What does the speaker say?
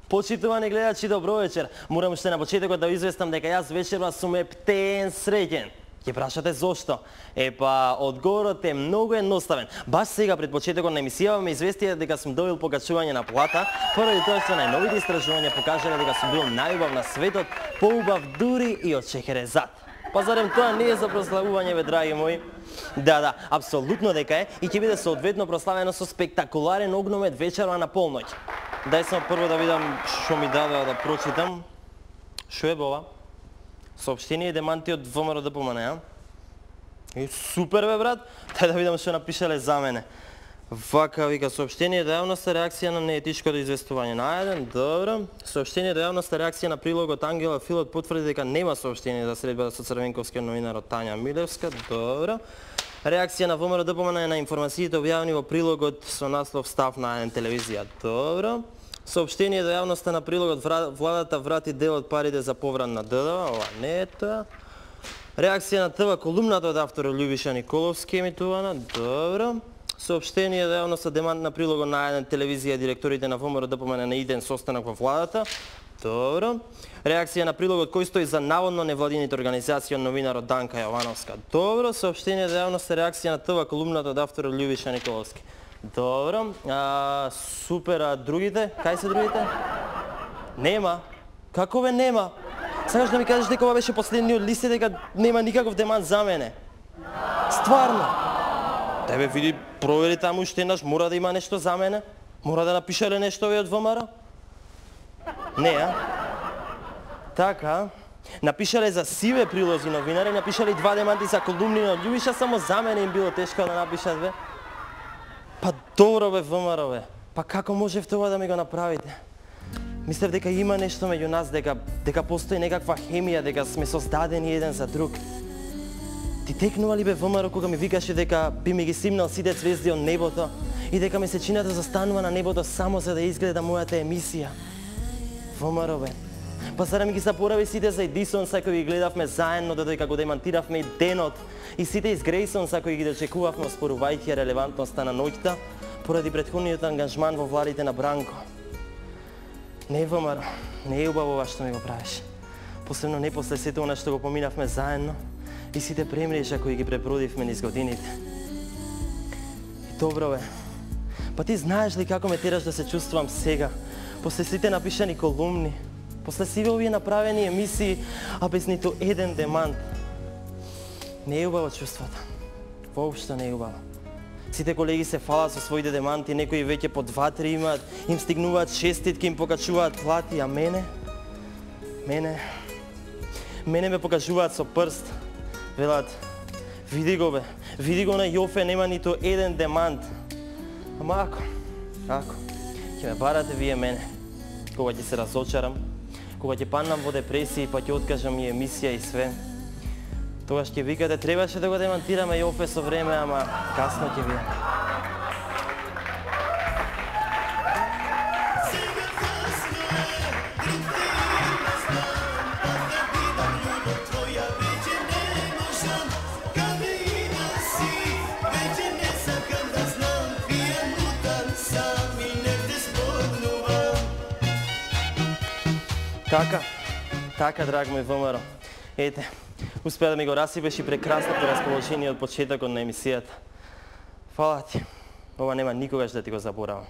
Почитувани гледачи, добро вечер. Морам уште на почетокот да известам дека јас вечерва сум ептен среќен. Ќе прашате зошто? Одговорот е многу едноставен. Баш сега пред почетокот на емисијава ме известија дека сум добил покачување на плата, поради тоа што најновите истражувања покажале дека сум бил најубав на светот, поубав дури и од Шехерезад. Па зарем тоа не е за прославување, бе, драги мои? Да, апсолутно дека е и ќе биде соодветно прославено со спектакуларен огномет вечерва на полноќ. Дај само прво да видам што ми дадоа да прочитам. Шо е ова? Соопштение и деманти од ВМРО ДПМН, а? Супер, бе, брат. Дај да видам што напишале за мене. Вака вика: соопштение до јавноста, реакција на неетичкото известување. Најден, добро. Соопштение до јавноста, реакција на прилогот Ангела Филот потврди дека нема соопштение за средбата со црвенковскиот новинар Тања Милевска. Добро. Реакција на ВМРО ДПМН на информациите објавени во прилогот со наслов Став на телевизија. Добро. Соопштение до јавноста на прилогот Владата врати дел од парите за поврат на ДДВ. Ова не е тоа. Реакција на ТВ колумната од авторот Љубиша Николовски емитувана. Добро. Соопштение до јавноста демант на прилогот на една телевизија директорите на ВМРО ДПМН на иден состанок во владата. Добро. Реакција на прилогот кој стои за наводно невладините организации од новинарот Данка Јовановска. Добро. Соопштение до јавноста, реакција на ТВ колумната од авторот Љубиша Николовски. Добро. Супер, а другите? Кај се другите? Нема. Како бе нема? Сакаш да ми кажеш дека ова беше последниот лист и дека нема никаков демант за мене? Стварно? Тебе види, провери таму уште еднаш, мора да има нешто за мене? Мора да напишале нешто овие од ВМРО? Не, а? Така, напишале за сиве прилози новинари, напишале 2 деманти за колумни од Љубиша, само за мене им било тешко да напишат, бе. Па добро, бе, ВМРО, бе. Па како можевте ова да ми го направите? Мислев дека има нешто меѓу нас, дека постои некаква хемија, дека сме создадени еден за друг. Ти текнува ли, бе, ВМРО, кога ми викаше дека би ми ги симнал сите звезди од небото и дека месечината застанува на небото само за да изгледа мојата емисија? ВМРО, бе. Па зарем ги запорави сите за Едисонса кои ги гледавме заедно додека го демантиравме и денот и сите из Грейсонса кои ги дочекувавме оспорувајќи релевантноста на ноќта поради претходниот ангажман во владите на Бранко. Не, ВМРО, не е убаво ова што ми го правиш. Посебно не после сето она што го поминавме заедно и сите премрежа кои ги пребродивме низ годините. И добро, бе. Па ти знаеш ли како ме тераш да се чувствувам сега, после сите напишани колумни, после сите овие направени емисии, а без ниту еден демант? Не е убаво чувството. Воопшто не е убаво. Сите колеги се фалат со своите деманти, некои веќе по 2-3 имаат, им стигнуваат честитки, им покачуваат плати, а мене ме покажуваат со прст. Велат: види го, бе, види го на Јофе, нема ниту еден демант. Ама ако, ќе ме барате вие мене, кога ќе се разочарам, кога ќе паднам во депресија, па ќе откажам и емисија и све, тогаш ќе викате: требаше да го демантираме Јофе со време, ама касно ќе биде. Така, драг мој ВМРО. Ете, успеа да ми го расипеш и прекрасното расположение од почетокот на емисијата. Фала ти. Ова нема никогаш да ти го заборавам.